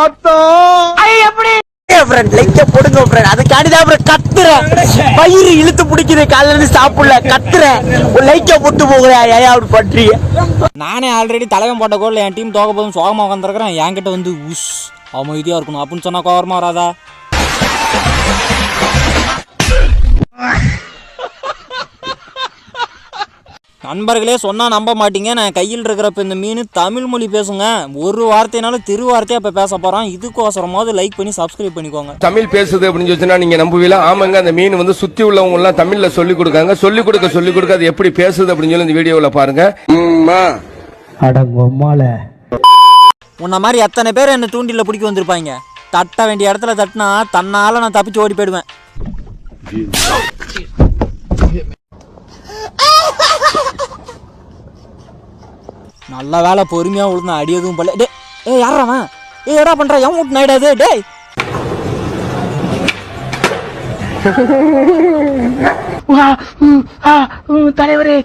ஆத்தா எப்படி லைக்க போடுங்க ஃப்ரெண்ட். அதுக்காண்டிதான் அப்புறம் கத்துறேன். பயிறு இழுத்து பிடிக்குது, காலையில இருந்து சாப்பிடல, கத்துறேன். ஒரு லைக்க போட்டு போகிறேன். ஏன் அப்படி பண்றீங்க? நானே ஆல்ரெடி தலைவன் போட்ட கோல் என் டீம் தோக்க போதும் சோகமாக உட்காந்துருக்கிறேன். என்கிட்ட வந்து உஷ் அமைதியாக இருக்கணும் அப்படின்னு சொன்னா கோவரமா வராதா? நண்பர்களே சொன்னா நம்ப மாட்டீங்க, நான் கையில் இருக்கிறப்ப இந்த மீன் தமிழ் மொழி பேசுங்க. ஒரு வார்த்தைனாலும் திருவார்த்தையா இப்ப பேச போறோம். இதுக்கோசரமாவது லைக் பண்ணி சப்ஸ்கிரைப் பண்ணிக்கோங்க. தமிழ் பேசுது அப்படின்னு சொன்னா நீங்க நம்புவீங்களா? ஆமாங்க, அந்த மீன் வந்து சுத்தி உள்ளவங்க எல்லாம் தமிழ்ல சொல்லி கொடுக்காங்க. சொல்லி கொடுக்க அது எப்படி பேசுது அப்படின்னு சொல்லி இந்த வீடியோல பாருங்க. உன்ன மாதிரி எத்தனை பேர் என்ன தூண்டில பிடிக்க வந்திருப்பாங்க. தட்ட வேண்டிய இடத்துல தட்டினா தன்னால நான் தப்பிச்சு ஓடி போயிடுவேன். நல்ல வேலை பொறுமையா விழுந்தான், அடி எதுவும் பல்ல. டே ஏ யாராவன்? ஏ எடா பண்ற? எவன் விட்டு நாயிடாது? டேய் தலைவரே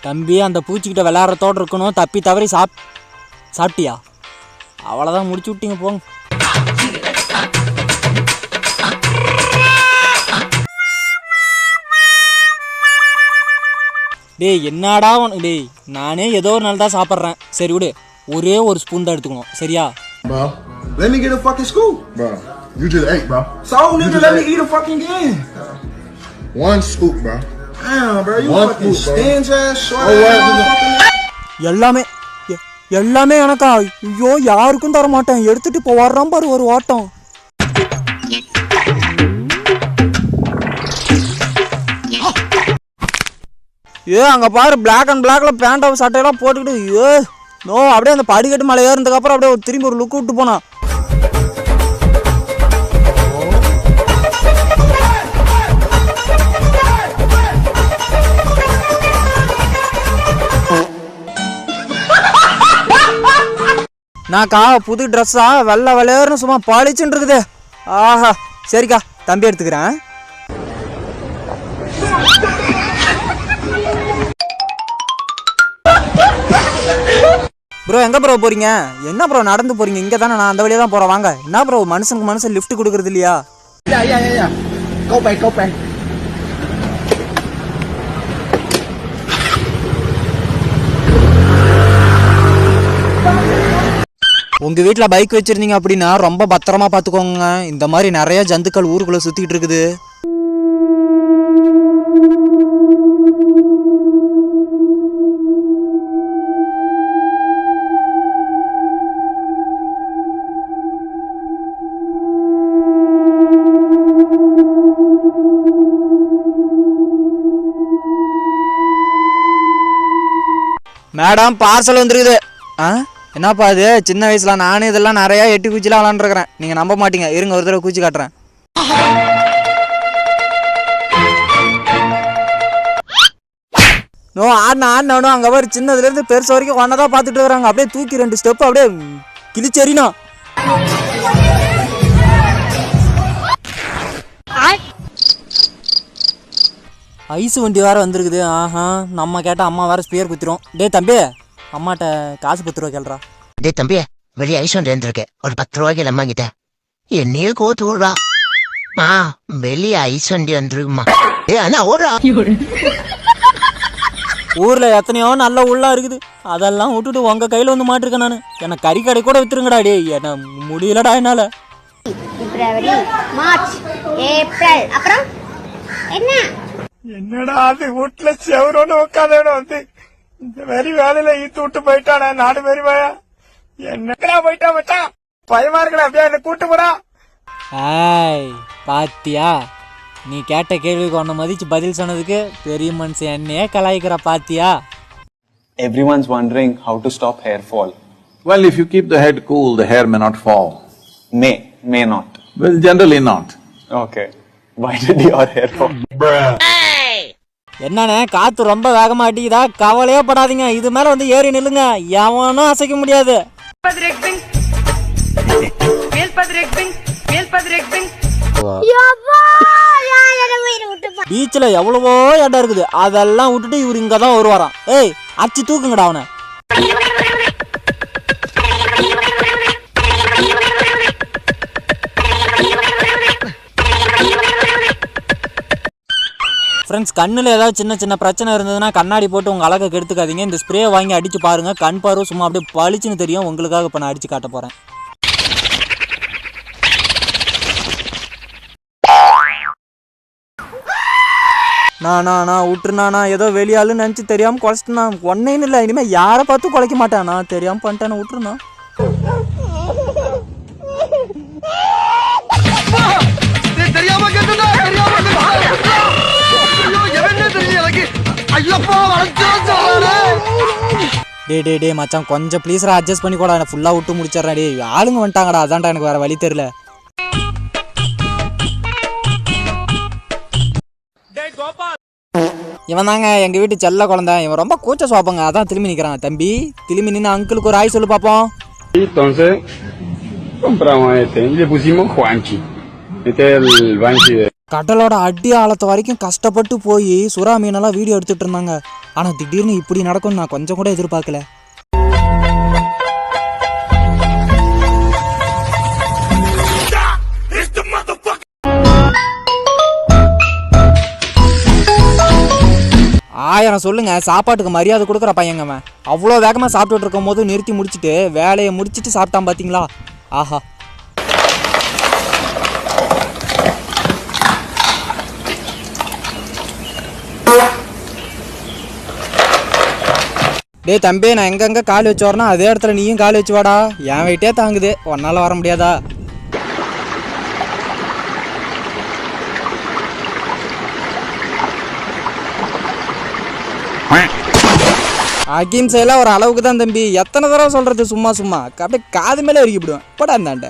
தம்பி, அந்த பூச்சிக்கிட்ட விளையாடுறதோடு இருக்கணும். தப்பி தவறி சாப்பிட்டியா? அவ்வளோதான், முடிச்சு விட்டீங்க போங்க. டேய் என்னடா டேய், நானே ஏதோ ஒரு நாள் தான் சாப்பிட்றேன். சரி விடு, ஒரே ஒரு ஸ்பூன் தான் எடுத்துக்கணும், சரியா? Bro, let me get a fucking scoop. Bro, you just ate, bro. So, nigga, let me eat a fucking game. One scoop, bro. Damn, bro, you one fucking stingy ass, short ass. எல்லாமே எனக்கா? ஐயோ, யாருக்கும் தர மாட்டேன். எடுத்துட்டு இப்போ வர்றான் பாரு ஒரு ஓட்டம். ஏ அங்க பாரு, பிளாக் அண்ட் பிளாக்ல பேண்ட் ஆஃப் சட்டையெல்லாம் போட்டுக்கிட்டு ஏ நோ அப்படியே அந்த படிக்கட்டு மலை ஏறினதுக்கு அப்புறம் அப்படியே திரும்பி ஒரு லுக் விட்டு போனா. நாக்கா புது ட்ரெஸ்ஸா வெள்ளை விளையாடுன்னு சும்மா பாலிச்சுன்னு இருக்குது. ஆஹா சரிக்கா, தம்பி எடுத்துக்கிறேன். ப்ரோ எங்க ப்ரோ போறீங்க? என்ன ப்ரோ நடந்து போறீங்க? இங்க தானே, நான் அந்த வழியா தான் போறேன். வாங்க. என்ன ப்ரோ மனுஷனுக்கு மனுஷன் லிஃப்ட் கொடுக்கறது இல்லையா? Go back. உங்க வீட்டுல பைக் வச்சிருந்தீங்க அப்படின்னா ரொம்ப பத்திரமா பாத்துக்கோங்க. இந்த மாதிரி நிறைய ஜந்துக்கள் ஊருக்குள்ள சுத்திட்டு இருக்குது. மேடம் பார்சல் வந்துருக்குது. என்னப்பா அது? சின்ன வயசுல நானும் இதெல்லாம் நிறைய எட்டி குச்சிலாம் விளாண்டுருக்கிறேன். நீங்க நம்ப மாட்டீங்க, இருங்க ஒரு தடவை குச்சி காட்டுறேன். நோ ஆடணும் அங்க பாரு, சின்னதுல இருந்து பெருசு வரைக்கும் ஒன்னதான் பாத்துட்டு வராங்க. அப்படியே தூக்கி 2 ஸ்டெப் அப்படியே கிழிச்செறினா. ஐஸ் வண்டி வேற வந்திருக்குது. ஆஹா, நம்ம கேட்டா அம்மா வேற ஸ்பியர் குத்திரும். டே தம்பி, அம்மாட்ட காசு 10 ரூபா கேள்றா. டே தம்பி, வெளியே ஐஸ் வண்டி வந்துருக்கு, ஒரு 10 ரூபாய்க்கு அம்மா கிட்ட. என்னையே கோத்து விடுறா. வெளியே ஐஸ் வண்டி வந்துருக்குமா? ஏ அண்ணா ஓடுறா. ஊர்ல எத்தனையோ நல்ல உள்ளா இருக்குது, அதெல்லாம் விட்டுட்டு உங்க கையில வந்து மாட்டிருக்கேன் நானு. என்ன கறி கடை கூட வித்துருங்கடா. டே என்ன முடியலடா என்னால. பிப்ரவரி, மார்ச், ஏப்ரல், அப்புறம் என்ன என்னடா அது? வீட்டுல செவரோன்னு உட்காந்து வந்து இந்த மாதிரி வேலையில ஈத்து விட்டு போயிட்டானே. நாடு மாரி பயா என்னக்கடா போயிட்டா மச்சான், பயமா இருக்கடா. அப்படியே என்ன கூட்டு போடா. ஏய் பாத்தியா, நீ கேட்ட கேள்விக்கு ஒன்ன மதிச்சு பதில் சொன்னதுக்கு பெரிய மனுஷன் என்னையே கலாய்க்கிற பாத்தியா? Everyone's wondering how to stop hair fall. Well, if you keep the head cool, the hair may not fall. May not. Well, generally not. Okay. Why did your hair fall? என்னண்ணே காத்து ரொம்ப வேகமா அடிக்குதா? கவலையே படாதீங்க, இது மேல வந்து ஏறி நில்லுங்க, எவனும் அசைக்க முடியாது. பீச்ல எவ்வளவோ இடம் இருக்குது, அதெல்லாம் விட்டுட்டு இவரு இங்கதான் வருவாராம். ஏய் அச்சு தூக்குங்கடா அவனை. ஃப்ரெண்ட்ஸ் கண்ணில் ஏதாவது சின்ன சின்ன பிரச்சனை இருந்ததுன்னா கண்ணாடி போட்டு உங்கள் அழகை கெடுத்துக்காதீங்க. இந்த ஸ்ப்ரே வாங்கி அடித்து பாருங்கள், கண் பார்வை சும்மா அப்படியே பளிச்சுன்னு தெரியும். உங்களுக்காக இப்போ நான் அடித்து காட்ட போகிறேன். நான் விட்டுருண்ணா, ஏதோ வெளியாளுன்னு நினச்சி தெரியாமல் குறைச்சிட்டுண்ணா. ஒன்னைன்னு இல்லை, இனிமேல் யாரை பார்த்து குலைக்க மாட்டானா, தெரியாமல் பண்ணிட்டேன்னு விட்டுருண்ணா. டே மச்சான் கொஞ்சம் ப்ளீஸ்ரா அட்ஜஸ்ட் பண்ணி கூட ஃபுல்லாக விட்டு முடிச்சிட்றேன். டே ஆளுங்க வந்துட்டாங்கடா, அதான்டா எனக்கு வேறு வழி தெரியல. இவன் தாங்க எங்கள் வீட்டு செல்ல குழந்தை. இவன் ரொம்ப கூச்ச சுவாப்பங்க, அதான் திரும்பி நிற்கிறான். தம்பி திரும்பி நின்று அங்கிளுக்கு ஒரு ஆய் சொல்லு பார்ப்போம். கடலோட அடி ஆழத்து வரைக்கும் கஷ்டப்பட்டு போய் சுறா மீனெல்லாம் வீடியோ எடுத்துட்டு இருந்தாங்க. ஆனால் திடீர்னு இப்படி நடக்கும்னு நான் கொஞ்சம் கூட எதிர்பார்க்கல. ஆயிரம் சொல்லுங்க, சாப்பாட்டுக்கு மரியாதை கொடுக்குற பையங்கவன். அவ்வளோ வேகமாக சாப்பிட்டுட்டு இருக்கும் போது நிறுத்தி முடிச்சுட்டு வேலையை முடிச்சுட்டு சாப்பிட்டான் பார்த்தீங்களா? ஆஹா. டேய் தம்பி, நான் எங்கெங்கே கால் வச்சு வரேன்னா அதே இடத்துல நீயும் கால் வச்சு வாடா. என் வெயிட்டே தாங்குது, உன்னால் வர முடியாதா? அகிம்சையெல்லாம் ஒரு அளவுக்கு தான் தம்பி. எத்தனை தடவை சொல்கிறது சும்மா அப்படியே காது மேலே இறுக்கிவிடுவேன். போடா அந்தாண்ட.